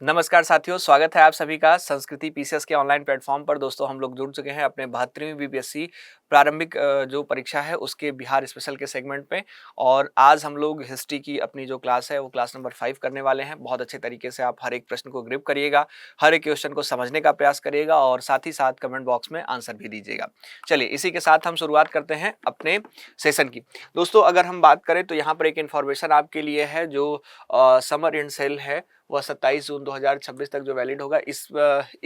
नमस्कार साथियों, स्वागत है आप सभी का संस्कृति पीसीएस के ऑनलाइन प्लेटफॉर्म पर। दोस्तों, हम लोग जुड़ चुके हैं अपने 72वीं बीपीएससी प्रारंभिक जो परीक्षा है उसके बिहार स्पेशल के सेगमेंट में। और आज हम लोग हिस्ट्री की अपनी जो क्लास है वो क्लास नंबर 5 करने वाले हैं। बहुत अच्छे तरीके से आप हर एक प्रश्न को ग्रिप करिएगा, हर एक क्वेश्चन को समझने का प्रयास करिएगा और साथ ही साथ कमेंट बॉक्स में आंसर भी दीजिएगा। चलिए, इसी के साथ हम शुरुआत करते हैं अपने सेशन की। दोस्तों, अगर हम बात करें तो यहाँ पर एक इन्फॉर्मेशन आपके लिए है। जो समर इन सेल है वह 27 जून 2026 तक जो वैलिड होगा। इस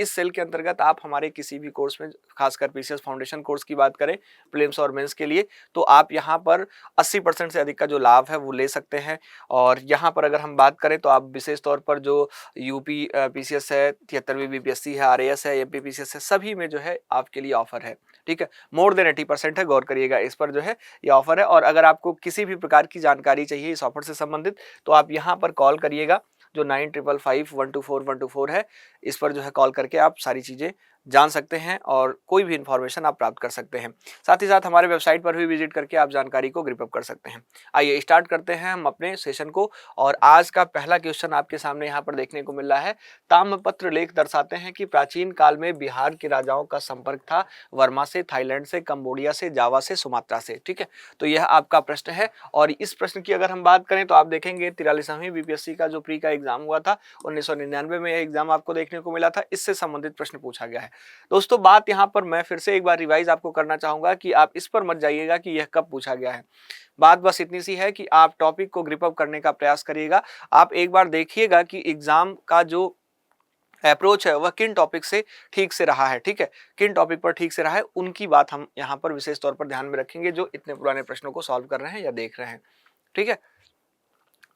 सेल के अंतर्गत आप हमारे किसी भी कोर्स में, खासकर पीसीएस फाउंडेशन कोर्स की बात करें प्रीलिम्स और मेंस के लिए, तो आप यहाँ पर 80% से अधिक का जो लाभ है वो ले सकते हैं। और यहाँ पर अगर हम बात करें तो आप विशेष तौर पर जो यूपी पीसीएस है, 73वीं बीपीएससी है, आरएएस है, एमपी पीसीएस है, सभी में जो है आपके लिए ऑफर है। ठीक है, मोर देन 80% है, गौर करिएगा इस पर जो है ये ऑफर है। और अगर आपको किसी भी प्रकार की जानकारी चाहिए इस ऑफर से संबंधित तो आप यहाँ पर कॉल करिएगा, जो 9555124124 है। इस पर जो है कॉल करके आप सारी चीज़ें जान सकते हैं और कोई भी इंफॉर्मेशन आप प्राप्त कर सकते हैं। साथ ही साथ हमारे वेबसाइट पर भी विजिट करके आप जानकारी को ग्रिप अप कर सकते हैं। आइए स्टार्ट करते हैं हम अपने सेशन को। और आज का पहला क्वेश्चन आपके सामने यहाँ पर देखने को मिल रहा है। ताम्रपत्र लेख दर्शाते हैं कि प्राचीन काल में बिहार के राजाओं का संपर्क था वर्मा से, थाईलैंड से, कंबोडिया से, जावा से, सुमात्रा से। ठीक है, तो यह आपका प्रश्न है। और इस प्रश्न की अगर हम बात करें तो आप देखेंगे 43वीं बीपीएससी का जो प्री का एग्जाम हुआ था 1999 में, यह एग्जाम आपको देखने को मिला था। इससे संबंधित प्रश्न पूछा गया है। दोस्तों, बात यहां पर मैं फिर से एक बार रिवाइज आपको करना चाहूंगा कि आप इस पर मत जाइएगा कि यह कब पूछा गया है। बात बस इतनी सी है कि आप टॉपिक को ग्रिप अप करने का प्रयास करिएगा। आप एक बार देखिएगा कि एग्जाम का जो अप्रोच है वह किन टॉपिक से ठीक से रहा है। ठीक है, किन टॉपिक पर ठीक से रहा है उनकी बात हम यहाँ पर विशेष तौर पर ध्यान में रखेंगे, जो इतने पुराने प्रश्नों को सॉल्व कर रहे हैं या देख रहे हैं। ठीक है,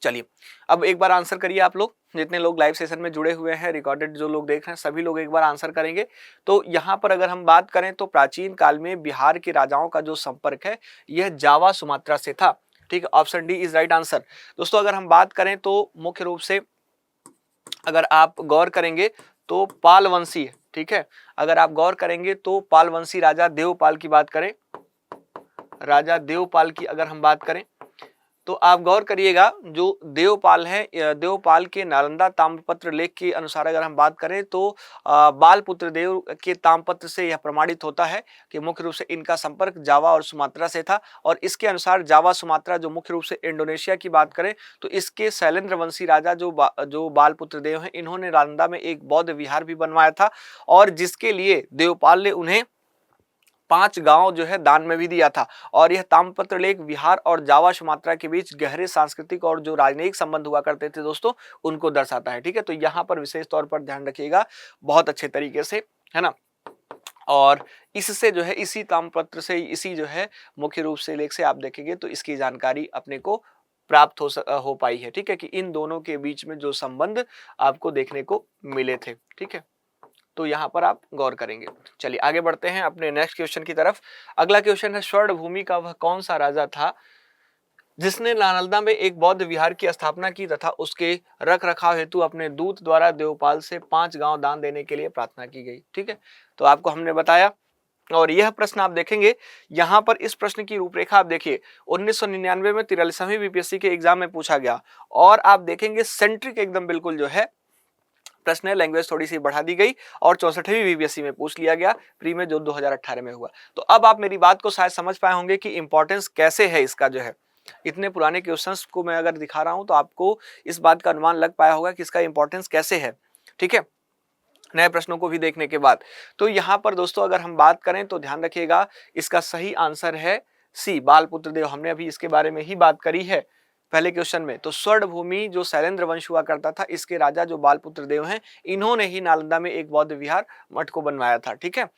चलिए अब एक बार आंसर करिए। आप लोग जितने लोग लाइव सेशन में जुड़े हुए हैं, रिकॉर्डेड जो लोग देख रहे हैं, सभी लोग एक बार आंसर करेंगे। तो यहाँ पर अगर हम बात करें तो प्राचीन काल में बिहार के राजाओं का जो संपर्क है यह जावा सुमात्रा से था। ठीक है, option D is right answer. दोस्तों, अगर हम बात करें तो मुख्य रूप से अगर आप गौर करेंगे तो पाल वंशी, ठीक है, अगर आप गौर करेंगे तो पाल वंशी राजा देवपाल की बात करें, राजा देवपाल की अगर हम बात करें तो आप गौर करिएगा, जो देवपाल है, देवपाल के नालंदा ताम्रपत्र लेख के अनुसार अगर हम बात करें तो बालपुत्र देव के ताम्रपत्र से यह प्रमाणित होता है कि मुख्य रूप से इनका संपर्क जावा और सुमात्रा से था। और इसके अनुसार जावा सुमात्रा जो मुख्य रूप से इंडोनेशिया की बात करें तो इसके शैलेंद्र वंशी राजा जो बालपुत्र देव हैं, इन्होंने नालंदा में एक बौद्ध विहार भी बनवाया था और जिसके लिए देवपाल ने उन्हें 5 गांव जो है दान में भी दिया था। और यह ताम्रपत्र लेख बिहार और जावा सुमात्रा के बीच गहरे सांस्कृतिक और जो राजनयिक संबंध हुआ करते थे दोस्तों, उनको दर्शाता है। ठीक है, तो यहाँ पर विशेष तौर पर ध्यान रखिएगा बहुत अच्छे तरीके से, है ना। और इससे जो है, इसी ताम्रपत्र से, इसी जो है मुख्य रूप से लेख से आप देखेंगे तो इसकी जानकारी अपने को प्राप्त हो पाई है। ठीक है, कि इन दोनों के बीच में जो संबंध आपको देखने को मिले थे। ठीक है, तो यहाँ पर आप गौर करेंगे। चलिए आगे बढ़ते हैं अपने नेक्स्ट क्वेश्चन की तरफ। अगला क्वेश्चन है, स्वर्ण भूमि का वह कौन सा राजा था जिसने नालंदा में एक बौद्ध विहार की स्थापना की तथा उसके रख रखाव हेतु अपने दूत द्वारा देवपाल से 5 गांव दान देने के लिए प्रार्थना की गई। ठीक है, तो आपको हमने बताया। और यह प्रश्न आप देखेंगे, यहाँ पर इस प्रश्न की रूपरेखा आप देखिए, 1999 में 43वीं बीपीएससी के एग्जाम में पूछा गया। और आप देखेंगे सेंट्रिक एकदम बिल्कुल जो है प्रश्न है, लैंग्वेज थोड़ी सी बढ़ा दी गई और 64वीं बीपीएससी में पूछ लिया गया, प्री में जो 2018 में हुआ। तो अब आप मेरी बात को शायद समझ पाए होंगे कि इंपॉर्टेंस कैसे है इसका जो है। इतने पुराने क्वेश्चंस को मैं अगर दिखा रहा हूं तो आपको इस बात का अनुमान लग पाया होगा कि इसका इंपॉर्टेंस कैसे है। ठीक है, नए प्रश्नों को भी देखने के बाद। तो यहाँ पर दोस्तों अगर हम बात करें तो ध्यान रखिएगा, इसका सही आंसर है सी, बालपुत्र देव। हमने अभी इसके बारे में ही बात करी है पहले क्वेश्चन में। तो स्वर्ण भूमि जो शैलेंद्र वंश हुआ करता था, इसके राजा जो बालपुत्र देव हैं, इन्होंने ही नालंदा में एक बौद्ध विहार मठ को बनवाया था। ठीक है,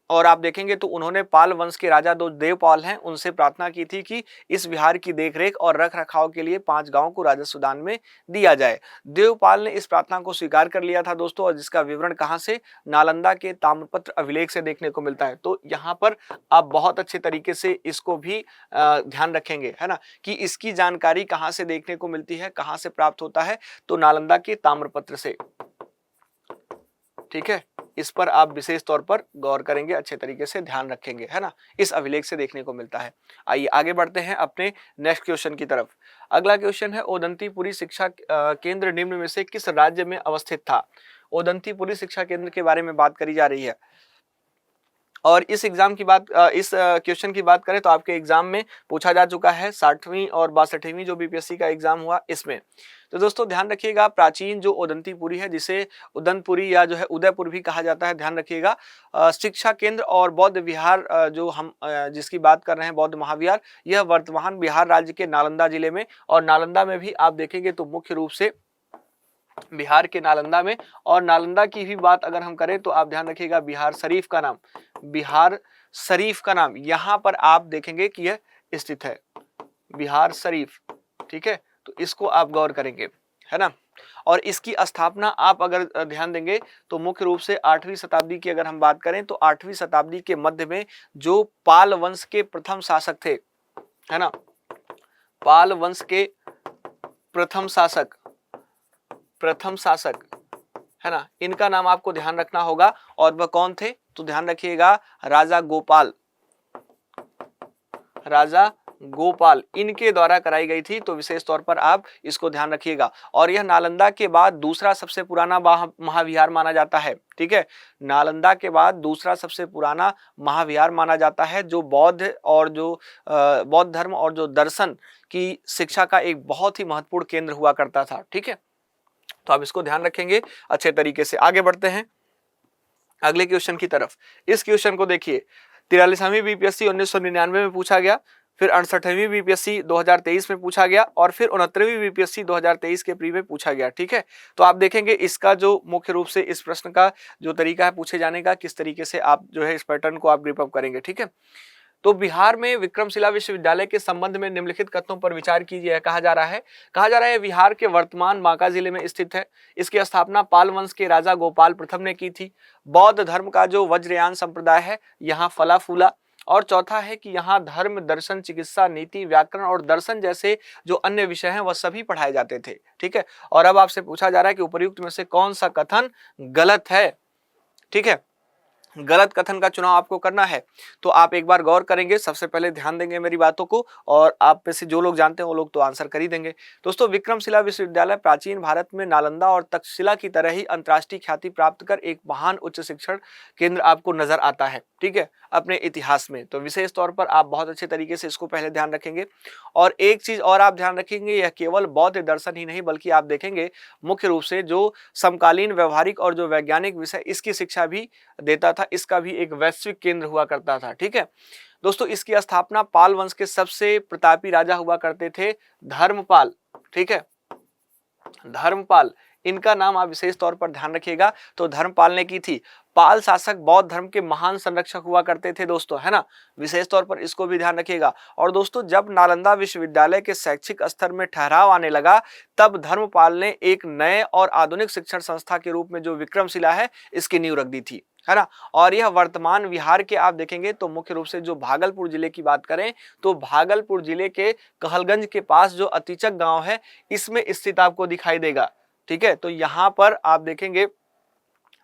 और आप देखेंगे तो उन्होंने पाल वंश के राजा जो देवपाल हैं उनसे प्रार्थना की थी कि इस विहार की देखरेख और रख रखाव के लिए 5 गांवों को राजस्व दान में दिया जाए। देवपाल ने इस प्रार्थना को स्वीकार कर लिया था दोस्तों, और जिसका विवरण कहां से, नालंदा के ताम्रपत्र अभिलेख से देखने को मिलता है। तो यहाँ पर आप बहुत अच्छे तरीके से इसको भी ध्यान रखेंगे, है ना, कि इसकी जानकारी कहाँ से देखने को मिलती है, कहाँ से प्राप्त होता है, तो नालंदा के ताम्रपत्र से। ठीक है, इस पर आप विशेष तौर पर गौर करेंगे, अच्छे तरीके से ध्यान रखेंगे, है ना, इस अभिलेख से देखने को मिलता है। आइए आगे बढ़ते हैं अपने नेक्स्ट क्वेश्चन की तरफ। अगला क्वेश्चन है ओदंतीपुरी शिक्षा केंद्र निम्न में से किस राज्य में अवस्थित था। ओदंतीपुरी शिक्षा केंद्र के बारे में बात करी जा रही है। और इस एग्जाम की बात इस क्वेश्चन की बात करें तो आपके एग्जाम में पूछा जा चुका है 60वीं और 62वीं जो बीपीएससी का एग्जाम हुआ इसमें। तो दोस्तों ध्यान रखिएगा, प्राचीन जो ओदंतीपुरी है, जिसे उदनपुरी या जो है उदयपुर भी कहा जाता है, ध्यान रखिएगा, शिक्षा केंद्र और बौद्ध विहार जो हम जिसकी बात कर रहे हैं, बौद्ध महाविहार, यह वर्तमान बिहार राज्य के नालंदा जिले में, और नालंदा में भी आप देखेंगे तो मुख्य रूप से बिहार के नालंदा में। और नालंदा की भी बात अगर हम करें तो आप ध्यान रखिएगा, बिहार शरीफ का नाम, बिहार शरीफ का नाम यहाँ पर आप देखेंगे कि यह स्थित है, बिहार शरीफ। ठीक है, तो इसको आप गौर करेंगे, है ना। और इसकी स्थापना आप अगर ध्यान देंगे तो मुख्य रूप से 8वीं शताब्दी की अगर हम बात करें तो 8वीं शताब्दी के मध्य में जो पाल वंश के प्रथम शासक थे, है ना, पाल वंश के प्रथम शासक, है ना, इनका नाम आपको ध्यान रखना होगा। और वह कौन थे, तो ध्यान रखिएगा राजा गोपाल इनके द्वारा कराई गई थी। तो विशेष तौर पर आप इसको ध्यान रखिएगा। और यह नालंदा के बाद दूसरा सबसे पुराना महाविहार माना जाता है। ठीक है, नालंदा के बाद दूसरा सबसे पुराना महाविहार माना जाता है, जो बौद्ध और जो बौद्ध धर्म और जो दर्शन की शिक्षा का एक बहुत ही महत्वपूर्ण केंद्र हुआ करता था। ठीक है, तो आप इसको ध्यान रखेंगे अच्छे तरीके से। आगे बढ़ते हैं अगले क्वेश्चन की तरफ। इस क्वेश्चन को देखिए, 43वीं बीपीएससी 1999 में पूछा गया, फिर 68वीं बीपीएससी 2023 में पूछा गया, और फिर 69वीं बीपीएससी 2023 के प्री में पूछा गया। ठीक है, तो आप देखेंगे इसका जो मुख्य रूप से इस प्रश्न का जो तरीका है पूछे जाने का, किस तरीके से आप जो है इस पैटर्न को आप ग्रिप अप करेंगे। ठीक है, तो बिहार में विक्रमशिला विश्वविद्यालय के संबंध में निम्नलिखित कथनों पर विचार कीजिए। कहा जा रहा है बिहार के वर्तमान बांका जिले में स्थित है। इसकी स्थापना पाल वंश के राजा गोपाल प्रथम ने की थी। बौद्ध धर्म का जो वज्रयान संप्रदाय है यहाँ फला फूला। और चौथा है कि यहाँ धर्म, दर्शन, चिकित्सा, नीति, व्याकरण और दर्शन जैसे जो अन्य विषय हैं वह सभी पढ़ाए जाते थे। ठीक है, और अब आपसे पूछा जा रहा है कि उपर्युक्त में से कौन सा कथन गलत है। ठीक है, गलत कथन का चुनाव आपको करना है। तो आप एक बार गौर करेंगे, सबसे पहले ध्यान देंगे मेरी बातों को, और आप में से जो लोग जानते हैं वो लोग तो आंसर कर ही देंगे। दोस्तों, विक्रमशिला विश्वविद्यालय प्राचीन भारत में नालंदा और तक्षशिला की तरह ही अंतर्राष्ट्रीय ख्याति प्राप्त कर एक महान उच्च शिक्षण केंद्र आपको नजर आता है। ठीक है, अपने इतिहास में। तो विशेष तौर पर आप बहुत अच्छे तरीके से इसको पहले ध्यान रखेंगे। और एक चीज और आप ध्यान रखेंगे, यह केवल बौद्ध दर्शन ही नहीं बल्कि आप देखेंगे मुख्य रूप से जो समकालीन व्यवहारिक और जो वैज्ञानिक विषय इसकी शिक्षा भी देता था, इसका भी एक वैश्विक केंद्र हुआ करता था। ठीक है दोस्तों, इसकी स्थापना पाल वंश के सबसे प्रतापी राजा हुआ करते थे, धर्मपाल। ठीक है, धर्मपाल, इनका नाम आप विशेष तौर पर ध्यान रखिएगा। तो धर्मपाल ने की थी। पाल शासक बौद्ध धर्म के महान संरक्षक हुआ करते थे दोस्तों, है ना, विशेष तौर पर इसको भी ध्यान रखिएगा। और दोस्तों, जब नालंदा विश्वविद्यालय के शैक्षिक स्तर में ठहराव आने लगा, तब धर्मपाल ने एक नए और आधुनिक शिक्षण संस्था के रूप में जो विक्रमशिला है इसकी नींव रख दी थी, है ना। और यह वर्तमान बिहार के आप देखेंगे तो मुख्य रूप से जो भागलपुर जिले की बात करें तो भागलपुर जिले के कहलगंज के पास जो अतिचक गांव है इसमें स्थित आपको दिखाई देगा। ठीक है, तो यहाँ पर आप देखेंगे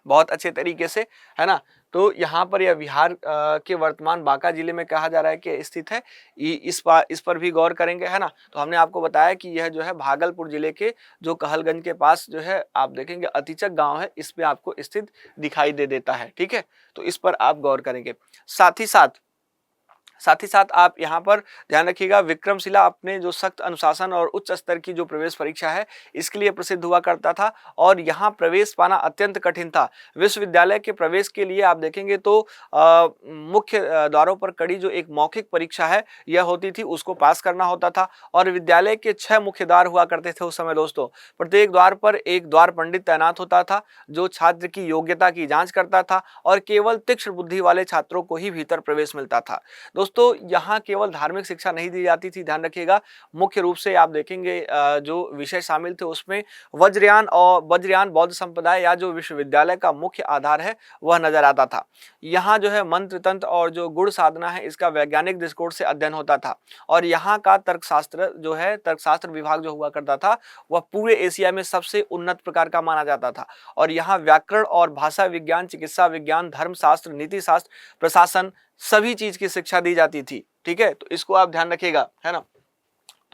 बहुत अच्छे तरीके से, है ना। तो यहाँ पर यह बिहार के वर्तमान बांका जिले में कहा जा रहा है कि स्थित है। इस पर भी गौर करेंगे, है ना। तो हमने आपको बताया कि यह जो है भागलपुर जिले के जो कहलगंज के पास जो है आप देखेंगे अतिचक गांव है, इसमें आपको स्थित दिखाई दे देता है। ठीक है, तो इस पर आप गौर करेंगे। साथ ही साथ आप यहाँ पर ध्यान रखिएगा, विक्रमशिला अपने जो सख्त अनुशासन और उच्च स्तर की जो प्रवेश परीक्षा है इसके लिए प्रसिद्ध हुआ करता था, और यहाँ प्रवेश पाना अत्यंत कठिन था। विश्वविद्यालय के प्रवेश के लिए आप देखेंगे तो मुख्य द्वारों पर कड़ी जो एक मौखिक परीक्षा है यह होती थी, उसको पास करना होता था। और विद्यालय के 6 मुख्य द्वार हुआ करते थे उस समय दोस्तों। प्रत्येक द्वार पर एक द्वार पंडित तैनात होता था जो छात्र की योग्यता की जाँच करता था, और केवल तीक्ष्ण बुद्धि वाले छात्रों को ही भीतर प्रवेश मिलता था। दोस्तों, यहाँ केवल धार्मिक शिक्षा नहीं दी जाती थी, ध्यान रखिएगा। मुख्य रूप से आप देखेंगे जो विषय शामिल थे उसमें वज्रयान बौद्ध संप्रदाय या जो विश्वविद्यालय का मुख्य आधार है वह नजर आता था। यहाँ जो है मंत्र तंत्र और जो गुण साधना है इसका वैज्ञानिक दृष्टिकोण से अध्ययन होता था। और यहाँ का तर्कशास्त्र विभाग जो हुआ करता था वह पूरे एशिया में सबसे उन्नत प्रकार का माना जाता था। और यहाँ व्याकरण और भाषा विज्ञान, चिकित्सा विज्ञान, धर्मशास्त्र, नीति शास्त्र, प्रशासन, सभी चीज की शिक्षा दी जाती थी। ठीक है, तो इसको आप ध्यान रखिएगा, है ना।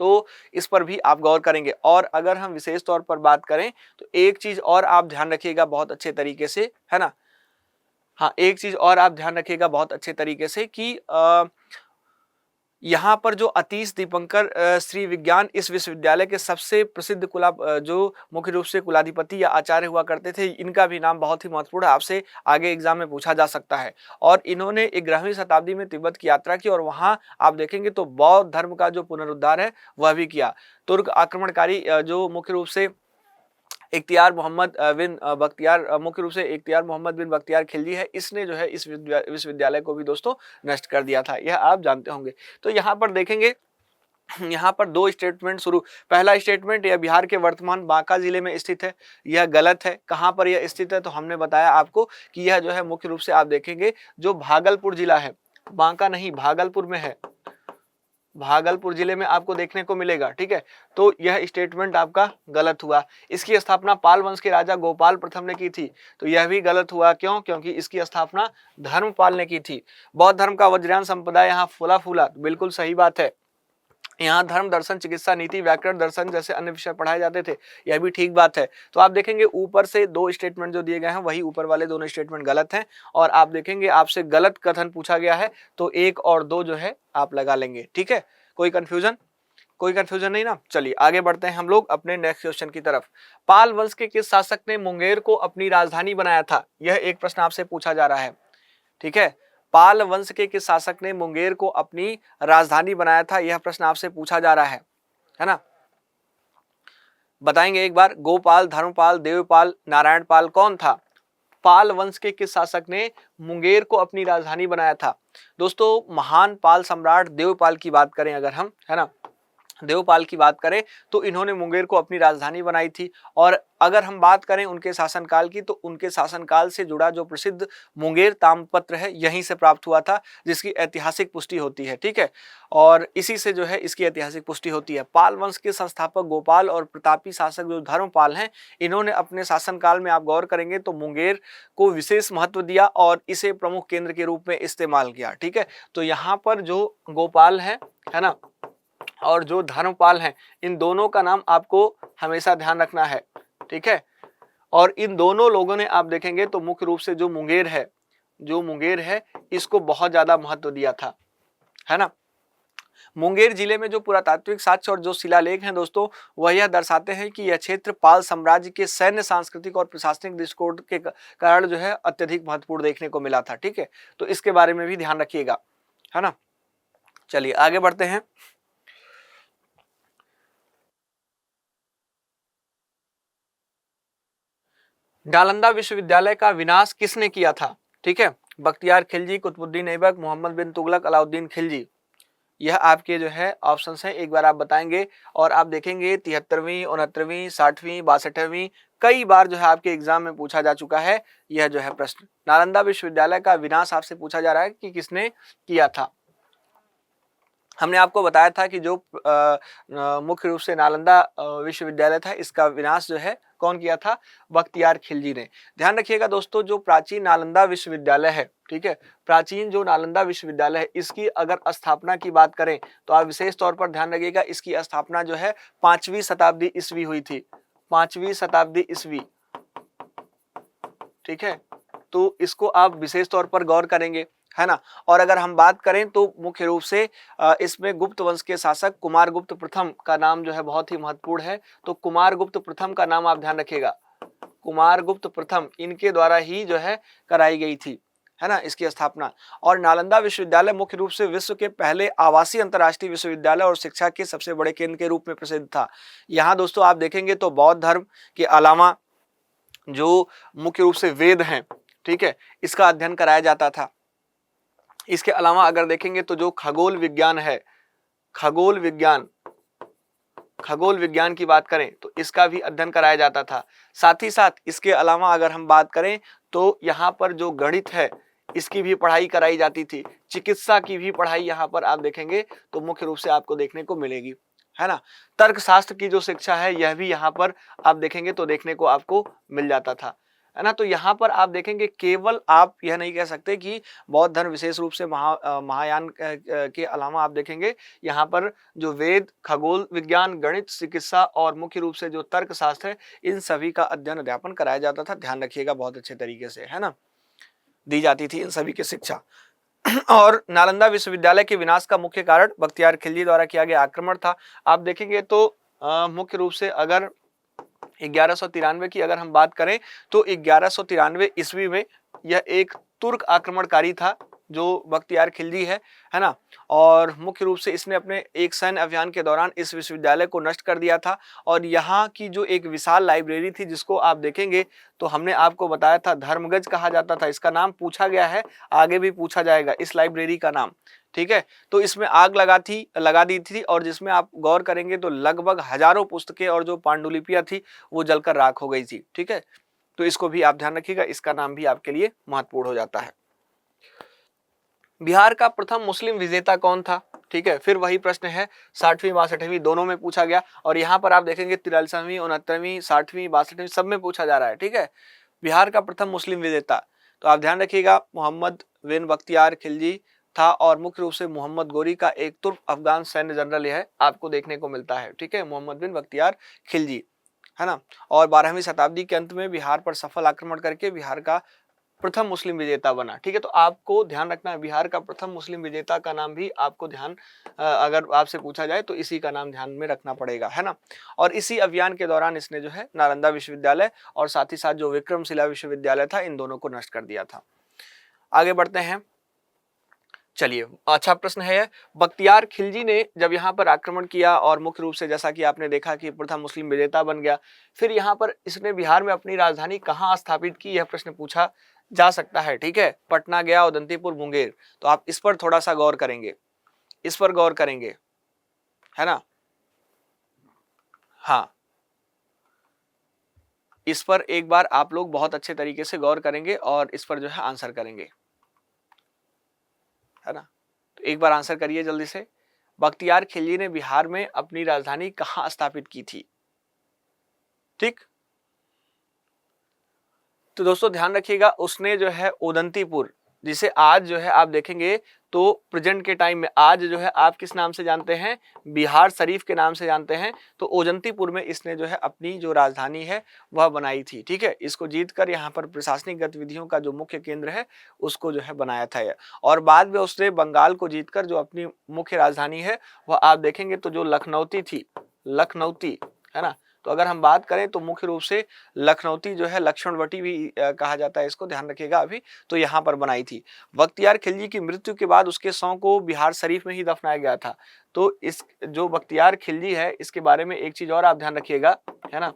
तो इस पर भी आप गौर करेंगे। और अगर हम विशेष तौर पर बात करें तो एक चीज और आप ध्यान रखिएगा बहुत अच्छे तरीके से, है ना। हाँ, एक चीज और आप ध्यान रखिएगा बहुत अच्छे तरीके से कि यहाँ पर जो अतीश दीपंकर श्री विज्ञान इस विश्वविद्यालय के सबसे प्रसिद्ध जो मुख्य रूप से कुलाधिपति या आचार्य हुआ करते थे, इनका भी नाम बहुत ही महत्वपूर्ण है, आपसे आगे एग्जाम में पूछा जा सकता है। और इन्होंने 11वीं शताब्दी में तिब्बत की यात्रा की और वहाँ आप देखेंगे तो बौद्ध धर्म का जो पुनरुद्धार है वह भी किया। तुर्क आक्रमणकारी जो मुख्य रूप से इख्तियार मोहम्मद बिन बख्तियार मुख्य रूप से इख्तियार मोहम्मद बिन बख्तियार खिलजी है, इसने जो है इस विश्वविद्यालय को भी दोस्तों नष्ट कर दिया था, यह आप जानते होंगे। तो यहाँ पर देखेंगे, यहाँ पर दो स्टेटमेंट शुरू। पहला स्टेटमेंट, यह बिहार के वर्तमान बांका जिले में स्थित है, यह गलत है। कहाँ पर यह स्थित है, तो हमने बताया आपको कि यह जो है मुख्य रूप से आप देखेंगे जो भागलपुर जिला है, बांका नहीं भागलपुर में है, भागलपुर जिले में आपको देखने को मिलेगा, ठीक है। तो यह स्टेटमेंट आपका गलत हुआ। इसकी स्थापना पाल वंश के राजा गोपाल प्रथम ने की थी, तो यह भी गलत हुआ। क्यों? क्योंकि इसकी स्थापना धर्मपाल ने की थी। बौद्ध धर्म का वज्रयान संप्रदाय यहाँ फूला फूला, बिल्कुल सही बात है। यहाँ धर्म, दर्शन, चिकित्सा, नीति, व्याकरण, दर्शन जैसे अन्य विषय पढ़ाए जाते थे, यह भी ठीक बात है। तो आप देखेंगे ऊपर से दो स्टेटमेंट जो दिए गए हैं वही ऊपर वाले दोनों स्टेटमेंट गलत हैं। और आप देखेंगे आपसे गलत कथन पूछा गया है तो 1 और 2 जो है आप लगा लेंगे, ठीक है। कोई कंफ्यूजन नहीं ना। चलिए आगे बढ़ते हैं हम लोग अपने नेक्स्ट क्वेश्चन की तरफ। पाल वंश के किस शासक ने मुंगेर को अपनी राजधानी बनाया था, यह एक प्रश्न आपसे पूछा जा रहा है, ठीक है। पाल वंश के किस शासक ने मुंगेर को अपनी राजधानी बनाया था, यह प्रश्न आपसे पूछा जा रहा है ना। बताएंगे एक बार, गोपाल, धर्मपाल, देवपाल, नारायण पाल, कौन था? पाल वंश के किस शासक ने मुंगेर को अपनी राजधानी बनाया था? दोस्तों महान पाल सम्राट देवपाल की बात करें अगर हम, है ना, देवपाल की बात करें तो इन्होंने मुंगेर को अपनी राजधानी बनाई थी। और अगर हम बात करें उनके शासनकाल की तो उनके शासनकाल से जुड़ा जो प्रसिद्ध मुंगेर ताम्रपत्र है यहीं से प्राप्त हुआ था, जिसकी ऐतिहासिक पुष्टि होती है, ठीक है। और इसी से जो है इसकी ऐतिहासिक पुष्टि होती है। पाल वंश के संस्थापक गोपाल और प्रतापी शासक जो धर्मपाल हैं, इन्होंने अपने शासनकाल में आप गौर करेंगे तो मुंगेर को विशेष महत्व दिया और इसे प्रमुख केंद्र के रूप में इस्तेमाल किया, ठीक है। तो यहाँ पर जो गोपाल है ना, और जो धर्मपाल हैं, इन दोनों का नाम आपको हमेशा ध्यान रखना है, ठीक है। और इन दोनों लोगों ने आप देखेंगे तो मुख्य रूप से जो मुंगेर है इसको बहुत ज्यादा महत्व दिया था, है ना। मुंगेर जिले में जो पुरातात्विक साक्ष्य और जो शिलालेख हैं दोस्तों, वह यह दर्शाते हैं कि यह क्षेत्र पाल साम्राज्य के सैन्य, सांस्कृतिक और प्रशासनिक दृष्टिकोण के कारण जो है अत्यधिक महत्वपूर्ण देखने को मिला था, ठीक है। तो इसके बारे में भी ध्यान रखिएगा, है ना। चलिए आगे बढ़ते हैं। नालंदा विश्वविद्यालय का विनाश किसने किया था, ठीक है। बख्तियार खिलजी, कुतुबुद्दीन ऐबक, मोहम्मद बिन तुगलक, अलाउद्दीन खिलजी, यह आपके जो है ऑप्शंस हैं, एक बार आप बताएंगे। और आप देखेंगे 73वीं, 69वीं, 60वीं, 62वीं कई बार जो है आपके एग्जाम में पूछा जा चुका है यह जो है प्रश्न। नालंदा विश्वविद्यालय का विनाश आपसे पूछा जा रहा है कि किसने किया था। हमने आपको बताया था कि जो मुख्य रूप से नालंदा विश्वविद्यालय था इसका विनाश जो है कौन किया था? बख्तियार खिलजी ने। ध्यान रखिएगा दोस्तों, जो प्राचीन नालंदा विश्वविद्यालय है, ठीक है, प्राचीन जो नालंदा विश्वविद्यालय है इसकी अगर स्थापना की बात करें तो आप विशेष तौर पर ध्यान रखिएगा, इसकी स्थापना जो है 5वीं शताब्दी ईस्वी हुई थी, 5वीं शताब्दी ईस्वी, ठीक है। तो इसको आप विशेष तौर पर गौर करेंगे, है ना। और अगर हम बात करें तो मुख्य रूप से इसमें गुप्त वंश के शासक कुमारगुप्त प्रथम का नाम जो है बहुत ही महत्वपूर्ण है। तो कुमारगुप्त प्रथम का नाम आप ध्यान रखिएगा, कुमारगुप्त प्रथम, इनके द्वारा ही जो है कराई गई थी, है ना, इसकी स्थापना। और नालंदा विश्वविद्यालय मुख्य रूप से विश्व के पहले आवासीय अंतर्राष्ट्रीय विश्वविद्यालय और शिक्षा के सबसे बड़े केंद्र के रूप में प्रसिद्ध था। यहाँ दोस्तों आप देखेंगे तो बौद्ध धर्म के अलावा जो मुख्य रूप से वेद हैं, ठीक है, इसका अध्ययन कराया जाता था। इसके अलावा अगर देखेंगे तो जो खगोल विज्ञान है, खगोल विज्ञान की बात करें तो इसका भी अध्ययन कराया जाता था। साथ ही साथ इसके अलावा अगर हम बात करें तो यहाँ पर जो गणित है इसकी भी पढ़ाई कराई जाती थी, चिकित्सा की भी पढ़ाई यहाँ पर आप देखेंगे तो मुख्य रूप से आपको देखने को मिलेगी, है ना। तर्कशास्त्र की जो शिक्षा है यह भी यहाँ पर आप देखेंगे तो देखने को आपको मिल जाता था। है ना। तो यहाँ पर आप देखेंगे केवल आप यह नहीं कह सकते कि बौद्ध धर्म विशेष रूप से महायान के अलावा आप देखेंगे यहाँ पर जो वेद, खगोल विज्ञान, गणित, चिकित्सा और मुख्य रूप से जो तर्क शास्त्र है, इन सभी का अध्ययन अध्यापन कराया जाता था। ध्यान रखिएगा बहुत अच्छे तरीके से, है ना, दी जाती थी इन सभी की शिक्षा। और नालंदा विश्वविद्यालय के विनाश का मुख्य कारण बख्तियार खिलजी द्वारा किया गया आक्रमण था। आप देखेंगे तो मुख्य रूप से अगर 1193 की अगर हम बात करें तो 1193 ईस्वी में यह एक तुर्क आक्रमणकारी था जो बख्तियार खिलजी है ना। और मुख्य रूप से इसने अपने एक सैन्य अभियान के दौरान इस विश्वविद्यालय को नष्ट कर दिया था। और यहाँ की जो एक विशाल लाइब्रेरी थी, जिसको आप देखेंगे तो हमने आपको बताया था धर्मगज कहा जाता था, इसका नाम पूछा गया है, आगे भी पूछा जाएगा इस लाइब्रेरी का नाम, ठीक है। तो इसमें आग लगा दी थी और जिसमें आप गौर करेंगे तो लगभग हजारों पुस्तकें और जो पांडुलिपियां थी वो जलकर राख हो गई थी, ठीक है। तो इसको भी आप ध्यान रखिएगा, इसका नाम भी आपके लिए महत्वपूर्ण हो जाता है। बिहार का प्रथम मुस्लिम विजेता कौन था, ठीक है। फिर वही प्रश्न है 60वीं 62वीं दोनों में पूछा गया और यहाँ पर आप देखेंगे 43वीं 69वीं 60वीं 62वीं सब में पूछा जा रहा है, ठीक है। बिहार का प्रथम मुस्लिम विजेता, तो आप ध्यान रखिएगा मोहम्मद बिन बख्तियार खिलजी था और मुख्य रूप से मोहम्मद गोरी का एक तुर्क अफगान सैन्य जनरल यह आपको देखने को मिलता है, ठीक है, मोहम्मद बिन बख्तियार खिलजी, है ना। और 12वीं शताब्दी के अंत में बिहार पर सफल आक्रमण करके बिहार का प्रथम मुस्लिम विजेता बना, ठीक है। तो आपको ध्यान रखना है बिहार का प्रथम मुस्लिम विजेता का नाम भी आपको ध्यान अगर आपसे पूछा जाए तो इसी का नाम ध्यान में रखना पड़ेगा, है ना। और इसी अभियान के दौरान इसने जो है नालंदा विश्वविद्यालय और साथ ही साथ जो विक्रमशिला विश्वविद्यालय था इन दोनों को नष्ट कर दिया था। आगे बढ़ते हैं, चलिए अच्छा प्रश्न है। बख्तियार खिलजी ने जब यहाँ पर आक्रमण किया और मुख्य रूप से जैसा कि आपने देखा कि प्रथम मुस्लिम विजेता बन गया, फिर यहाँ पर इसने बिहार में अपनी राजधानी कहाँ स्थापित की, यह प्रश्न पूछा जा सकता है, ठीक है। पटना गया, उदंतीपुर, मुंगेर, तो आप इस पर थोड़ा सा गौर करेंगे, इस पर गौर करेंगे, है ना। हाँ, इस पर एक बार आप लोग बहुत अच्छे तरीके से गौर करेंगे और इस पर जो है आंसर करेंगे, है ना। तो एक बार आंसर करिए जल्दी से। बख्तियार खिलजी ने बिहार में अपनी राजधानी कहां स्थापित की थी, ठीक। तो दोस्तों ध्यान रखिएगा उसने जो है उदंतीपुर, जिसे आज जो है आप देखेंगे तो प्रेजेंट के टाइम में आज जो है आप किस नाम से जानते हैं, बिहार शरीफ के नाम से जानते हैं। तो उदंतीपुर में इसने जो है अपनी जो राजधानी है वह बनाई थी, ठीक है। इसको जीतकर यहाँ पर प्रशासनिक गतिविधियों का जो मुख्य केंद्र है उसको जो है बनाया था और बाद में उसने बंगाल को जीतकर जो अपनी मुख्य राजधानी है वह आप देखेंगे तो जो लखनऊती थी, लखनऊती, है ना। तो अगर हम बात करें तो मुख्य रूप से लखनऊती जो है लक्ष्मणवटी भी कहा जाता है, इसको ध्यान रखिएगा अभी, तो यहाँ पर बनाई थी। बख्तियार खिलजी की मृत्यु के बाद उसके शव को बिहार शरीफ में ही दफनाया गया था। तो इस जो बख्तियार खिलजी है इसके बारे में एक चीज और आप ध्यान रखिएगा, है ना।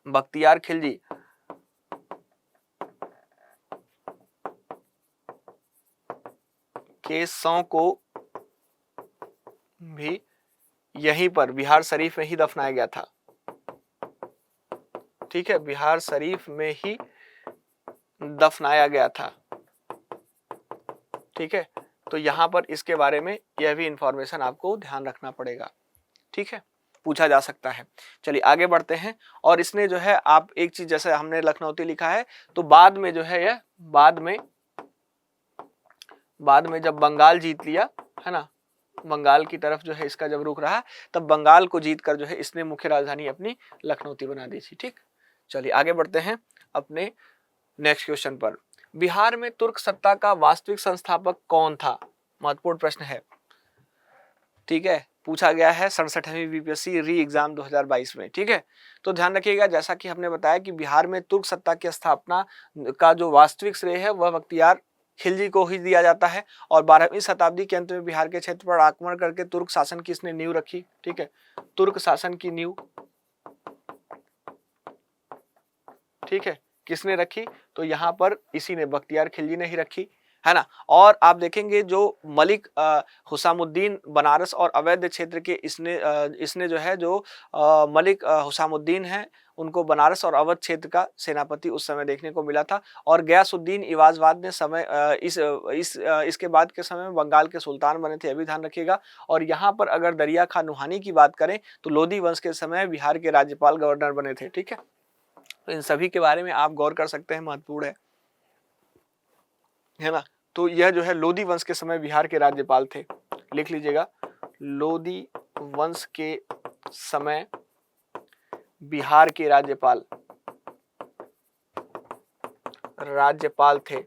बख्तियार खिलजी के शव को भी यहीं पर बिहार शरीफ में ही दफनाया गया था, ठीक है, बिहार शरीफ में ही दफनाया गया था, ठीक है। तो यहां पर इसके बारे में यह भी इंफॉर्मेशन आपको ध्यान रखना पड़ेगा, ठीक है, पूछा जा सकता है। चलिए आगे बढ़ते हैं। और इसने जो है आप एक चीज, जैसे हमने लखनऊती लिखा है तो बाद में जो है यह बाद में जब बंगाल जीत लिया, है ना, बंगाल की तरफ जो है इसका जब रुख रहा तब बंगाल को जीतकर जो है इसने मुख्य राजधानी अपनी लखनऊती बना दी थी, ठीक। चलिए आगे बढ़ते हैं अपने नेक्स्ट क्वेश्चन पर। बिहार में तुर्क सत्ता का वास्तविक संस्थापक कौन था, महत्वपूर्ण प्रश्न है, ठीक है, पूछा गया है 67वीं बीपीएससी री एग्जाम 2022 में, ठीक है। तो ध्यान रखिएगा जैसा कि हमने बताया कि बिहार में तुर्क सत्ता की स्थापना का जो वास्तविक श्रेय है वह बख्तियार खिलजी को ही दिया जाता है। और 12वीं शताब्दी के अंत में बिहार के क्षेत्र पर आक्रमण करके तुर्क शासन की इसने नींव रखी, ठीक है, तुर्क शासन की नींव, ठीक है, किसने रखी, तो यहाँ पर इसी ने, बख्तियार खिलजी ने ही रखी, है ना। और आप देखेंगे जो मलिक हुसामुद्दीन बनारस और अवैध क्षेत्र के इसने जो है जो मलिक हुसामुद्दीन है उनको बनारस और अवध क्षेत्र का सेनापति उस समय देखने को मिला था। और गयासुद्दीन इवाजवाद ने समय इसके बाद के समय में बंगाल के सुल्तान बने थे, अभी ध्यान रखिएगा। और यहाँ पर अगर दरिया खान नुहानी की बात करें तो लोधी वंश के समय बिहार के राज्यपाल गवर्नर बने थे, ठीक है। तो इन सभी के बारे में आप गौर कर सकते हैं, महत्वपूर्ण है ना। तो यह जो है लोदी वंश के समय बिहार के राज्यपाल थे, लिख लीजिएगा, लोदी वंश के समय बिहार के राज्यपाल थे,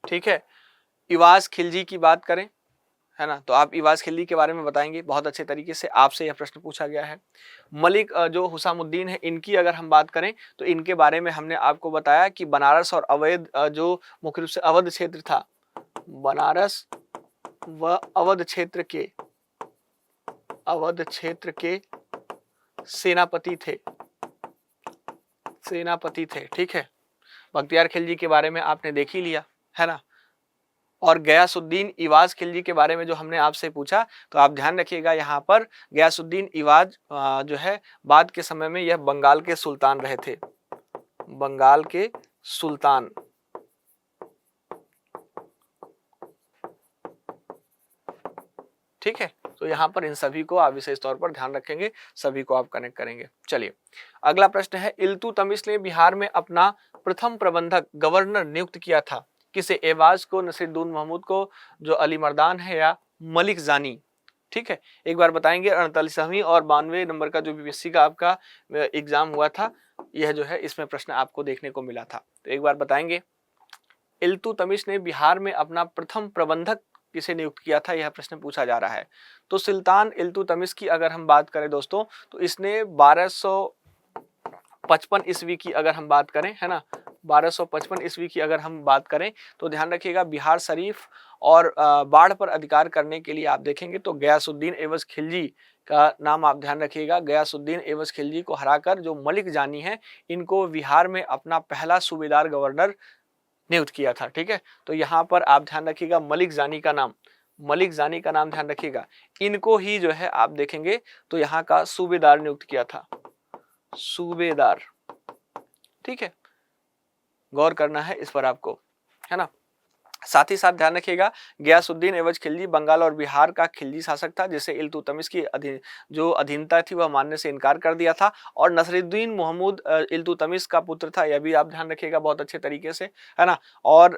ठीक है। इवाज खिलजी की बात करें, है ना, तो आप इवाज खिलजी के बारे में बताएंगे, बहुत अच्छे तरीके से आपसे यह प्रश्न पूछा गया है। मलिक जो हुसामुद्दीन है, इनकी अगर हम बात करें तो इनके बारे में हमने आपको बताया कि बनारस और अवध जो मुख्य रूप से अवध क्षेत्र था, बनारस व अवध क्षेत्र के सेनापति थे, ठीक है। बख्तियार खिलजी के बारे में आपने देख ही लिया, है ना। और गयासुद्दीन इवाज खिलजी के बारे में जो हमने आपसे पूछा, तो आप ध्यान रखिएगा, यहाँ पर गयासुद्दीन इवाज जो है बाद के समय में यह बंगाल के सुल्तान रहे थे, बंगाल के सुल्तान, ठीक है। तो यहाँ पर इन सभी को आप विशेष तौर पर ध्यान रखेंगे, सभी को आप कनेक्ट करेंगे। चलिए अगला प्रश्न है, इल्तुतमिश ने बिहार में अपना प्रथम प्रबंधक गवर्नर नियुक्त किया था, किसे? एवाज को, नसीरुद्दीन महमूद को, जो अली मर्दान है, या मलिक जानी, ठीक है। एक बार बताएंगे, 48वीं और 92 नंबर का जो बीपीएससी का आपका एग्जाम हुआ था, यह जो है इसमें प्रश्न आपको देखने को मिला था। तो एक बार बताएंगे, इल्तुतमिश ने बिहार में अपना प्रथम प्रबंधक किसे नियुक्त किया था, यह प्रश्न पूछा जा रहा है। तो सुल्तान इल्तुतमिश की अगर हम बात करें दोस्तों, तो इसने 1255 ईस्वी की अगर हम बात करें, है ना, 1255 ईस्वी की अगर हम बात करें, तो ध्यान रखिएगा, बिहार शरीफ और बाढ़ पर अधिकार करने के लिए आप देखेंगे तो गयासुद्दीन एवज खिलजी का नाम आप ध्यान रखिएगा। गयासुद्दीन एवज खिलजी को हराकर जो मलिक जानी है, इनको बिहार में अपना पहला सूबेदार गवर्नर नियुक्त किया था, ठीक है। तो यहाँ पर आप ध्यान रखिएगा, मलिक जानी का नाम ध्यान रखिएगा, इनको ही जो है आप देखेंगे तो यहाँ का सूबेदार नियुक्त किया था, सूबेदार, ठीक है। गौर करना है इस पर आपको, है ना। साथ ही साथ ध्यान रखिएगा, गयासुद्दीन एवज खिलजी बंगाल और बिहार का खिलजी शासक था, जिसे इल्तुतमिश की जो अधीनता थी वह मानने से इनकार कर दिया था। और नसरुद्दीन महमूद इल्तुतमिश का पुत्र था, यह भी आप ध्यान रखिएगा बहुत अच्छे तरीके से, है ना। और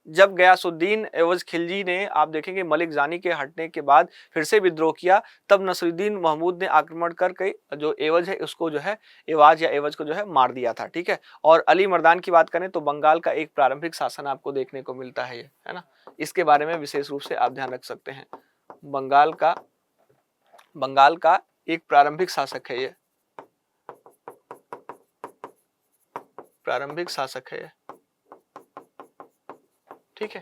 जब गयासुद्दीन एवज खिलजी ने आप देखेंगे मलिक जानी के हटने के बाद फिर से विद्रोह किया, तब नसरुद्दीन महमूद ने आक्रमण करके जो एवज है उसको जो है एवज को जो है मार दिया था, ठीक है। और अली मर्दान की बात करें तो बंगाल का एक प्रारंभिक शासन आपको देखने को मिलता है, ये है ना, इसके बारे में विशेष रूप से आप ध्यान रख सकते हैं। बंगाल का एक प्रारंभिक शासक है, ये प्रारंभिक शासक है, ठीक है,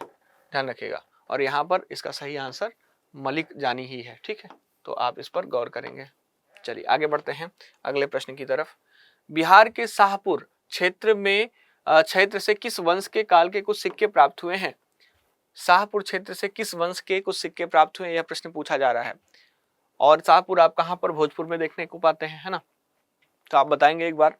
ध्यान रखिएगा। और यहां पर इसका सही आंसर मलिक जानी ही है, ठीक है। तो आप इस पर गौर करेंगे। चलिए आगे बढ़ते हैं अगले प्रश्न की तरफ। बिहार के शाहपुर क्षेत्र से किस वंश के काल के कुछ सिक्के प्राप्त हुए हैं? शाहपुर क्षेत्र से किस वंश के कुछ सिक्के प्राप्त हुए, यह प्रश्न पूछा जा रहा है। और शाहपुर आप कहां पर? भोजपुर में देखने को पाते हैं, है ना। तो आप बताएंगे एक बार,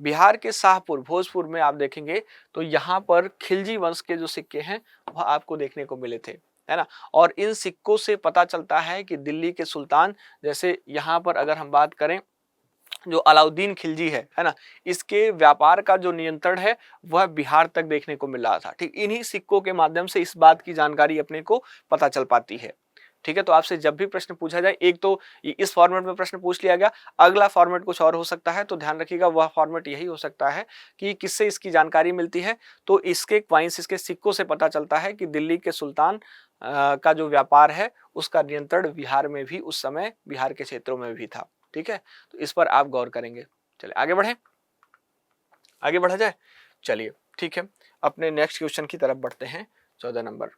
बिहार के शाहपुर भोजपुर में आप देखेंगे तो यहाँ पर खिलजी वंश के जो सिक्के हैं वह आपको देखने को मिले थे, है ना। और इन सिक्कों से पता चलता है कि दिल्ली के सुल्तान, जैसे यहाँ पर अगर हम बात करें जो अलाउद्दीन खिलजी है ना, इसके व्यापार का जो नियंत्रण है वह बिहार तक देखने को मिल रहा था, ठीक। इन्हीं सिक्कों के माध्यम से इस बात की जानकारी अपने को पता चल पाती है, ठीक है। तो आपसे जब भी प्रश्न पूछा जाए, एक तो इस फॉर्मेट में प्रश्न पूछ लिया गया, अगला फॉर्मेट कुछ और हो सकता है, तो ध्यान रखिएगा वह फॉर्मेट यही हो सकता है कि किससे इसकी जानकारी मिलती है, तो इसके क्वाइंस, इसके सिक्कों से पता चलता है कि दिल्ली के सुल्तान का जो व्यापार है उसका नियंत्रण बिहार में भी उस समय बिहार के क्षेत्रों में भी था, ठीक है। तो इस पर आप गौर करेंगे। चलिए आगे बढ़ा जाए। चलिए ठीक है, अपने नेक्स्ट क्वेश्चन की तरफ बढ़ते हैं। 14 नंबर,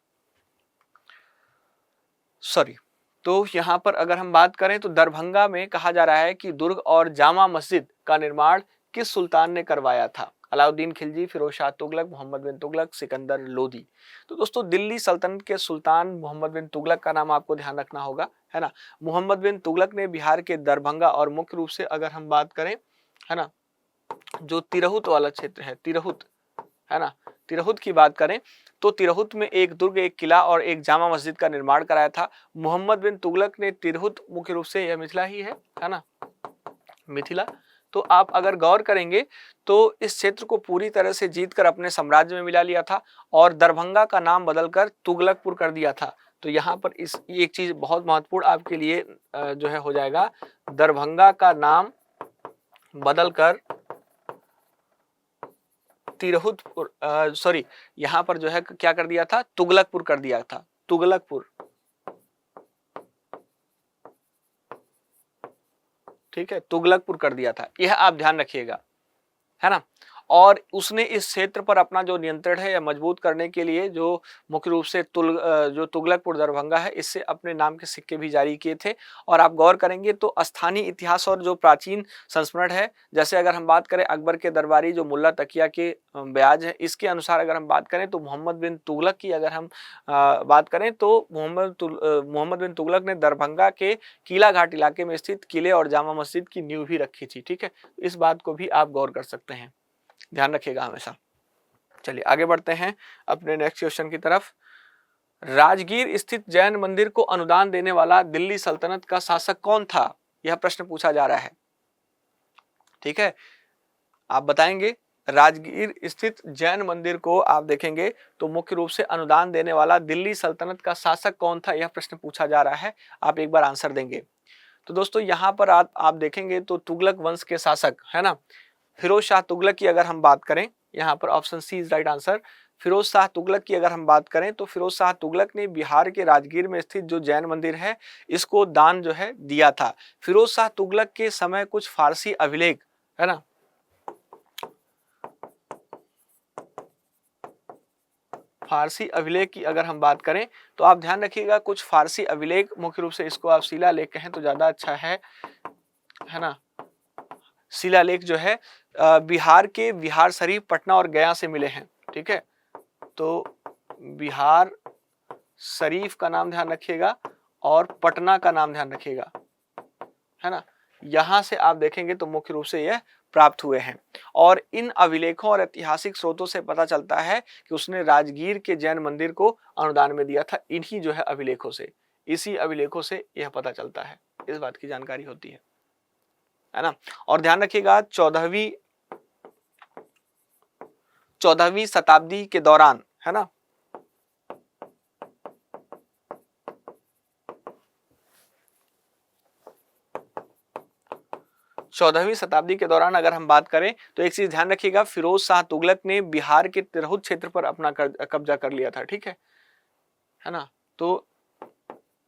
तो यहां पर अगर हम बात करें तो दरभंगा में कहा जा रहा है कि दुर्ग और जामा मस्जिद का निर्माण किस सुल्तान ने करवाया था? अलाउद्दीन खिलजी, फिरोज शाह तुगलक, मोहम्मद बिन तुगलक, सिकंदर लोदी। तो दोस्तों दिल्ली सल्तनत के सुल्तान मोहम्मद बिन तुगलक का नाम आपको ध्यान रखना होगा, है ना। मोहम्मद बिन तुगलक ने बिहार के दरभंगा और मुख्य रूप से अगर हम बात करें, है ना, जो तिरहुत वाला क्षेत्र है, तिरहुत, है ना, तिरहुत की बात करें तो तिरहुत में एक दुर्ग, एक किला और एक जामा मस्जिद का निर्माण कराया था। मोहम्मद बिन तुगलक ने तिरहुत, मुख्य रूप से यह मिथिला ही है ना, मिथिला, तो आप अगर गौर करेंगे तो इस क्षेत्र को पूरी तरह से जीतकर अपने साम्राज्य में मिला लिया था और दरभंगा का नाम बदलकर तुगलकपुर कर दिया था। तो यहाँ पर इस एक चीज बहुत महत्वपूर्ण आपके लिए जो है हो जाएगा, दरभंगा का नाम बदलकर तिरहुतपुर सॉरी यहाँ पर जो है क्या कर दिया था, तुगलकपुर कर दिया था, तुगलकपुर। ठीक है, तुगलकपुर कर दिया था, यह आप ध्यान रखिएगा, है ना। और उसने इस क्षेत्र पर अपना जो नियंत्रण है या मजबूत करने के लिए जो मुख्य रूप से जो तुगलकपुर दरभंगा है, इससे अपने नाम के सिक्के भी जारी किए थे। और आप गौर करेंगे तो स्थानीय इतिहास और जो प्राचीन संस्मरण है, जैसे अगर हम बात करें अकबर के दरबारी जो मुल्ला तकिया के ब्याज है, इसके अनुसार अगर हम बात करें तो मोहम्मद बिन तुगलक की अगर हम बात करें तो मोहम्मद बिन तुगलक ने दरभंगा के किला घाट इलाके में स्थित किले और जामा मस्जिद की नींव भी रखी थी। ठीक है, इस बात को भी आप गौर कर सकते हैं, ध्यान रखिएगा हमेशा। चलिए आगे बढ़ते हैं अपने नेक्स्ट क्वेश्चन की तरफ। राजगीर स्थित जैन मंदिर को अनुदान देने वाला दिल्ली सल्तनत का शासक कौन था, यह प्रश्न पूछा जा रहा है। ठीक है, आप बताएंगे। राजगीर स्थित जैन मंदिर को आप देखेंगे तो मुख्य रूप से अनुदान देने वाला दिल्ली सल्तनत का शासक कौन था, यह प्रश्न पूछा जा रहा है। आप एक बार आंसर देंगे। तो दोस्तों यहाँ पर आप देखेंगे तो तुगलक वंश के शासक, है ना, फिरोज शाह तुगलक की अगर हम बात करें, यहाँ पर option C is right answer. Firoz Shah Tughlaq की अगर हम बात करें तो फिरोज शाह तुगलक ने बिहार के राजगीर में स्थित जो जैन मंदिर है इसको दान जो है दिया था। फिरोज शाह तुगलक के समय कुछ फारसी अभिलेख, है ना, फारसी अभिलेख की अगर हम बात करें तो आप ध्यान रखिएगा, कुछ फारसी अभिलेख, मुख्य रूप से इसको आप शिलालेख कहें तो ज्यादा अच्छा है ना। शिलालेख जो है बिहार के बिहार शरीफ, पटना और गया से मिले हैं। ठीक है, तो बिहार शरीफ का नाम ध्यान रखिएगा और पटना का नाम ध्यान रखिएगा, है ना। यहां से आप देखेंगे तो मुख्य रूप से यह प्राप्त हुए हैं। और इन अभिलेखों और ऐतिहासिक स्रोतों से पता चलता है कि उसने राजगीर के जैन मंदिर को अनुदान में दिया था। इन्हीं जो है अभिलेखों से, इसी अभिलेखों से यह पता चलता है, इस बात की जानकारी होती है ना। और ध्यान रखिएगा 14वीं शताब्दी के दौरान, है ना, 14वीं शताब्दी के दौरान अगर हम बात करें तो एक चीज ध्यान रखिएगा, फिरोज शाह तुगलक ने बिहार के तिरहुत क्षेत्र पर अपना कब्जा कर लिया था। ठीक है ना, तो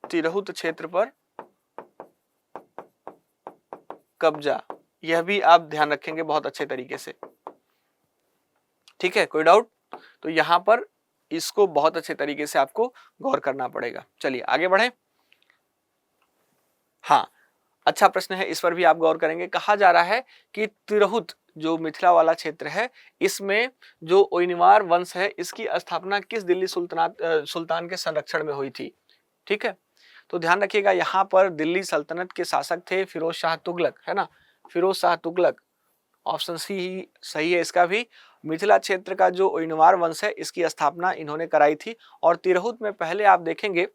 तिरहुत क्षेत्र पर कब्जा, यह भी आप ध्यान रखेंगे बहुत अच्छे तरीके से। ठीक है, कोई डाउट? तो यहां पर इसको बहुत अच्छे तरीके से आपको गौर करना पड़ेगा। चलिए आगे बढ़े। हाँ, अच्छा प्रश्न है, इस पर भी आप गौर करेंगे। कहा जा रहा है कि तिरहुत जो मिथिला वाला क्षेत्र है, इसमें जो ओइनवार वंश है इसकी स्थापना किस दिल्ली सुल्तान के संरक्षण में हुई थी। ठीक है, तो ध्यान रखिएगा यहाँ पर दिल्ली सल्तनत के शासक थे फिरोज शाह तुगलक, है ना, फिरोज शाह तुगलक। ऑप्शन सी ही सही है इसका भी। मिथिला क्षेत्र का जो ओइनवार वंश है इसकी स्थापना इन्होंने कराई थी। और तिरहुत में पहले आप देखेंगे,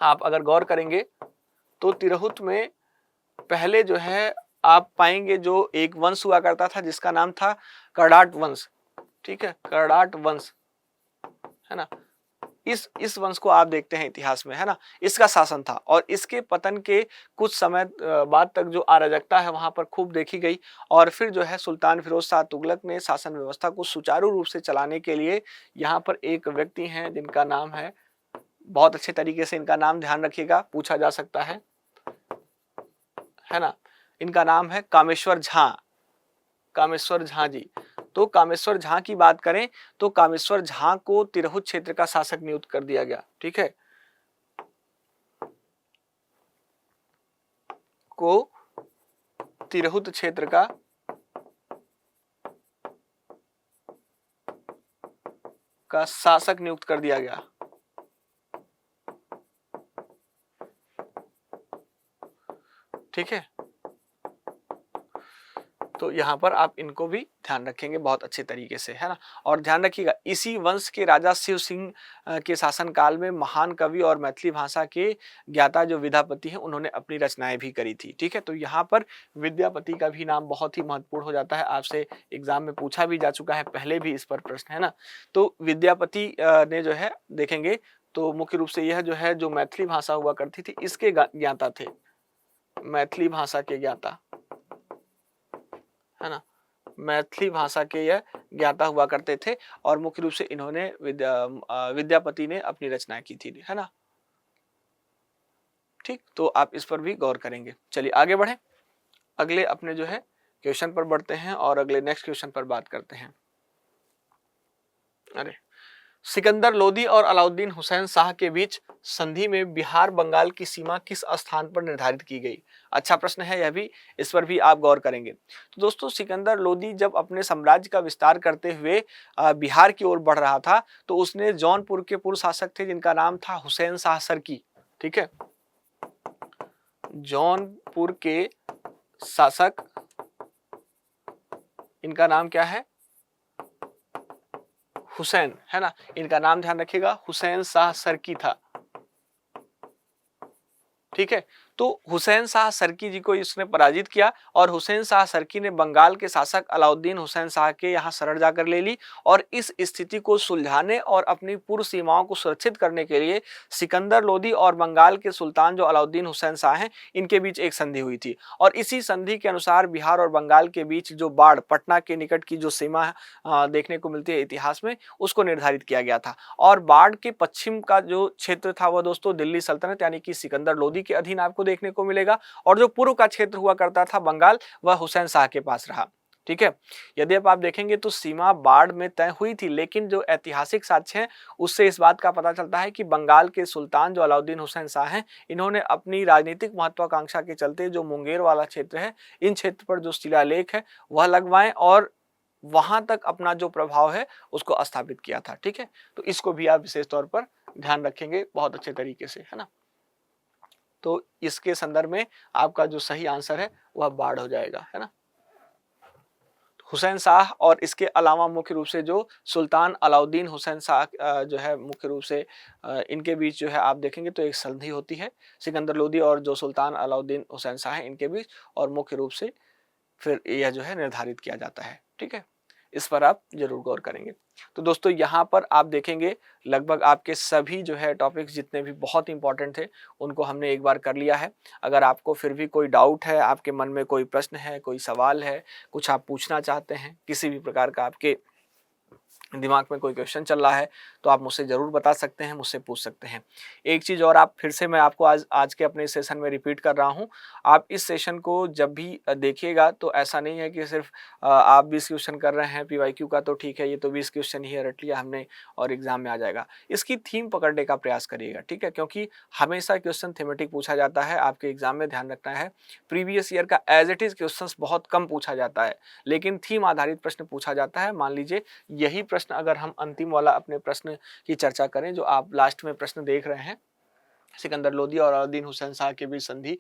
आप अगर गौर करेंगे तो तिरहुत में पहले जो है आप पाएंगे जो एक वंश हुआ करता था जिसका नाम था कर्डाट वंश। ठीक है, कर्डाट वंश, है ना, इस वंश को आप देखते हैं इतिहास में, है ना, इसका शासन था। और इसके पतन के कुछ समय बाद तक जो अराजकता है वहां पर खूब देखी गई। और फिर जो है सुल्तान फिरोज शाह तुगलक ने शासन व्यवस्था को सुचारू रूप से चलाने के लिए यहाँ पर एक व्यक्ति हैं जिनका नाम है, बहुत अच्छे तरीके से इनका नाम ध्यान रखिएगा, पूछा जा सकता है ना, इनका नाम है कामेश्वर झा, कामेश्वर झा जी। तो कामेश्वर झा की बात करें तो कामेश्वर झा को तिरहुत क्षेत्र का शासक नियुक्त कर दिया गया। ठीक है, को तिरहुत क्षेत्र का शासक नियुक्त कर दिया गया। ठीक है, तो यहाँ पर आप इनको भी ध्यान रखेंगे बहुत अच्छे तरीके से, है ना। और ध्यान रखिएगा, इसी वंश के राजा शिव सिंह के शासनकाल में महान कवि और मैथिली भाषा के ज्ञाता जो विद्यापति हैं उन्होंने अपनी रचनाएं भी करी थी, ठीक है। तो यहाँ पर विद्यापति का भी नाम बहुत ही महत्वपूर्ण हो जाता है, आपसे एग्जाम में पूछा भी जा चुका है पहले भी इस पर प्रश्न, है ना। तो विद्यापति ने जो है देखेंगे तो मुख्य रूप से यह जो है जो मैथिली भाषा हुआ करती थी इसके ज्ञाता थे, मैथिली भाषा के ज्ञाता, है ना। मैथिली भाषा के यह ज्ञाता हुआ करते थे और मुख्य रूप से इन्होंने विद्यापति ने अपनी रचनाएं की थी, है ना। ठीक, तो आप इस पर भी गौर करेंगे। चलिए आगे बढ़े, अगले अपने जो है क्वेश्चन पर बढ़ते हैं और अगले नेक्स्ट क्वेश्चन पर बात करते हैं। अरे, सिकंदर लोदी और अलाउद्दीन हुसैन शाह के बीच संधि में बिहार बंगाल की सीमा किस स्थान पर निर्धारित की गई? अच्छा प्रश्न है यह भी, इस पर भी आप गौर करेंगे। तो दोस्तों, सिकंदर लोदी जब अपने साम्राज्य का विस्तार करते हुए बिहार की ओर बढ़ रहा था तो उसने जौनपुर के पूर्व शासक थे जिनका नाम था हुसैन शाह सरकी, ठीक है। जौनपुर के शासक, इनका नाम क्या है? हुसैन, है ना। इनका नाम ध्यान रखिएगा, हुसैन शाह सरकी था, ठीक है। तो हुसैन शाह सरकी जी को इसने पराजित किया और हुसैन शाह सरकी ने बंगाल के शासक अलाउद्दीन हुसैन शाह के यहाँ शरण जाकर ले ली और इस स्थिति को सुलझाने और अपनी पूर्व सीमाओं को सुरक्षित करने के लिए सिकंदर लोदी और बंगाल के सुल्तान जो अलाउद्दीन हुसैन शाह हैं इनके बीच एक संधि हुई थी और इसी संधि के अनुसार बिहार और बंगाल के बीच जो बाढ़ पटना के निकट की जो सीमा देखने को मिलती है इतिहास में, उसको निर्धारित किया गया था। और बाढ़ के पश्चिम का जो क्षेत्र था वह दोस्तों दिल्ली सल्तनत यानी कि सिकंदर लोदी के अधीन आपको देखने को मिलेगा और जो पूर्व का क्षेत्र हुआ करता था बंगाल, वह हुसैन शाह के पास रहा, ठीक है। यदि आप देखेंगे तो सीमा बाढ़ में तय हुई थी, लेकिन जो ऐतिहासिक साक्ष्य हैं उससे इस बात का पता चलता है कि बंगाल के सुल्तान जो अलाउद्दीन हुसैन शाह हैं इन्होंने अपनी राजनीतिक महत्वाकांक्षा के चलते जो मुंगेर वाला क्षेत्र है, इन क्षेत्र पर जो शिलालेख है वह लगवाएं और वहां तक अपना जो प्रभाव है उसको स्थापित किया था, ठीक है। तो इसको भी आप विशेष तौर पर ध्यान रखेंगे बहुत अच्छे तरीके से, है ना। तो इसके संदर्भ में आपका जो सही आंसर है वह बाढ़ हो जाएगा, है ना। हुसैन शाह और इसके अलावा मुख्य रूप से जो सुल्तान अलाउद्दीन हुसैन शाह जो है मुख्य रूप से इनके बीच जो है आप देखेंगे तो एक संधि होती है सिकंदर लोदी और जो सुल्तान अलाउद्दीन हुसैन शाह है इनके बीच, और मुख्य रूप से फिर यह जो है निर्धारित किया जाता है, ठीक है। इस पर आप जरूर गौर करेंगे। तो दोस्तों यहाँ पर आप देखेंगे लगभग आपके सभी जो है टॉपिक्स जितने भी बहुत इंपॉर्टेंट थे उनको हमने एक बार कर लिया है। अगर आपको फिर भी कोई डाउट है, आपके मन में कोई प्रश्न है, कोई सवाल है, कुछ आप पूछना चाहते हैं, किसी भी प्रकार का आपके दिमाग में कोई क्वेश्चन चल रहा है तो आप मुझसे ज़रूर बता सकते हैं, मुझसे पूछ सकते हैं। एक चीज़ और आप फिर से मैं आपको आज के अपने सेशन में रिपीट कर रहा हूँ, आप इस सेशन को जब भी देखिएगा तो ऐसा नहीं है कि सिर्फ आप 20 क्वेश्चन कर रहे हैं पीवाईक्यू का तो ठीक है, ये तो 20 क्वेश्चन ही रट लिया हमने और एग्जाम में आ जाएगा। इसकी थीम पकड़ने का प्रयास करिएगा, ठीक है, क्योंकि हमेशा क्वेश्चन थीमेटिक पूछा जाता है। आपके एग्जाम में ध्यान रखना है, प्रीवियस ईयर का एज इट इज़ क्वेश्चन बहुत कम पूछा जाता है, लेकिन थीम आधारित प्रश्न पूछा जाता है। मान लीजिए यही प्रश्न अगर हम अंतिम वाला अपने प्रश्न की चर्चा करें जो आप लास्ट में प्रश्न देख रहे हैं, सिकंदर लोदी और अलाउद्दीन हुसैन शाह के बीच संधि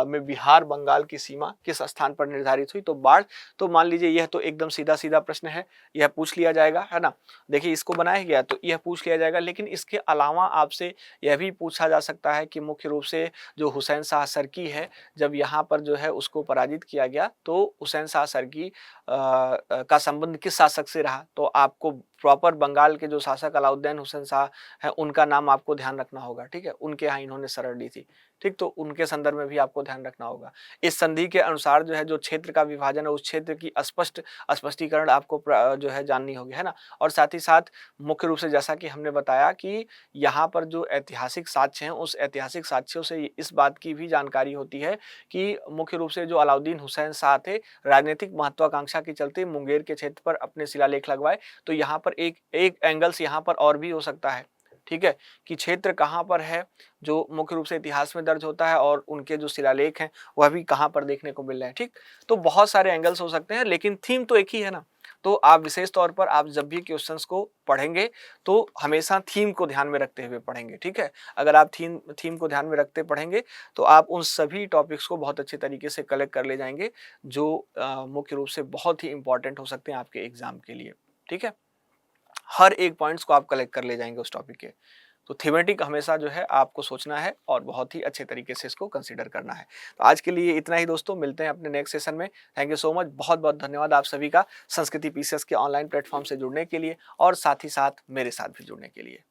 में बिहार बंगाल की सीमा किस स्थान पर निर्धारित हुई, तो बाढ़, तो मान लीजिए यह तो एकदम सीधा सीधा प्रश्न है, यह पूछ लिया जाएगा, है ना। देखिए इसको बनाया गया तो यह पूछ लिया जाएगा, लेकिन इसके अलावा आपसे यह भी पूछा जा सकता है कि मुख्य रूप से जो हुसैन शाह सरकी है जब यहाँ पर जो है उसको पराजित किया गया तो हुसैन शाह सरकी का संबंध किस शासक से रहा, तो आपको प्रॉपर बंगाल के जो शासक अलाउद्दीन हुसैन शाह है उनका नाम आपको ध्यान रखना होगा, ठीक है। उनके यहाँ इन्होंने शरण ली थी, ठीक, तो उनके संदर्भ में भी आपको ध्यान रखना होगा। इस संधि के अनुसार जो है जो क्षेत्र का विभाजन है उस क्षेत्र की स्पष्टीकरण आपको जो है जाननी होगी, है ना। और साथ ही साथ मुख्य रूप से जैसा कि हमने बताया कि यहाँ पर जो ऐतिहासिक साक्ष्य हैं उस ऐतिहासिक साक्ष्यों से इस बात की भी जानकारी होती है कि मुख्य रूप से जो अलाउद्दीन हुसैन शाह थे राजनीतिक महत्वाकांक्षा के चलते मुंगेर के क्षेत्र पर अपने शिलालेख लगवाए। तो यहाँ पर एक एंगल्स यहाँ पर और भी हो सकता है, ठीक है, कि क्षेत्र कहाँ पर है जो मुख्य रूप से इतिहास में दर्ज होता है और उनके जो शिलालेख हैं वह भी कहाँ पर देखने को मिल रहे हैं, ठीक। तो बहुत सारे एंगल्स हो सकते हैं लेकिन थीम तो एक ही है ना। तो आप विशेष तौर पर आप जब भी क्वेश्चंस को पढ़ेंगे तो हमेशा थीम को ध्यान में रखते हुए पढ़ेंगे, ठीक है? अगर आप थीम थीम को ध्यान में रखते पढ़ेंगे तो आप उन सभी टॉपिक्स को बहुत अच्छे तरीके से कलेक्ट कर ले जाएँगे जो मुख्य रूप से बहुत ही इम्पोर्टेंट हो सकते हैं आपके एग्ज़ाम के लिए, ठीक है? हर एक पॉइंट्स को आप कलेक्ट कर ले जाएँगे उस टॉपिक के। तो थीमेटिक हमेशा जो है आपको सोचना है और बहुत ही अच्छे तरीके से इसको कंसीडर करना है। तो आज के लिए इतना ही दोस्तों, मिलते हैं अपने नेक्स्ट सेशन में। Thank you so much. बहुत-बहुत धन्यवाद आप सभी का संस्कृति पीसीएस के ऑनलाइन प्लेटफ़ॉर्म से जुड़ने के लिए और साथ ही साथ मेरे साथ भी जुड़ने के लिए।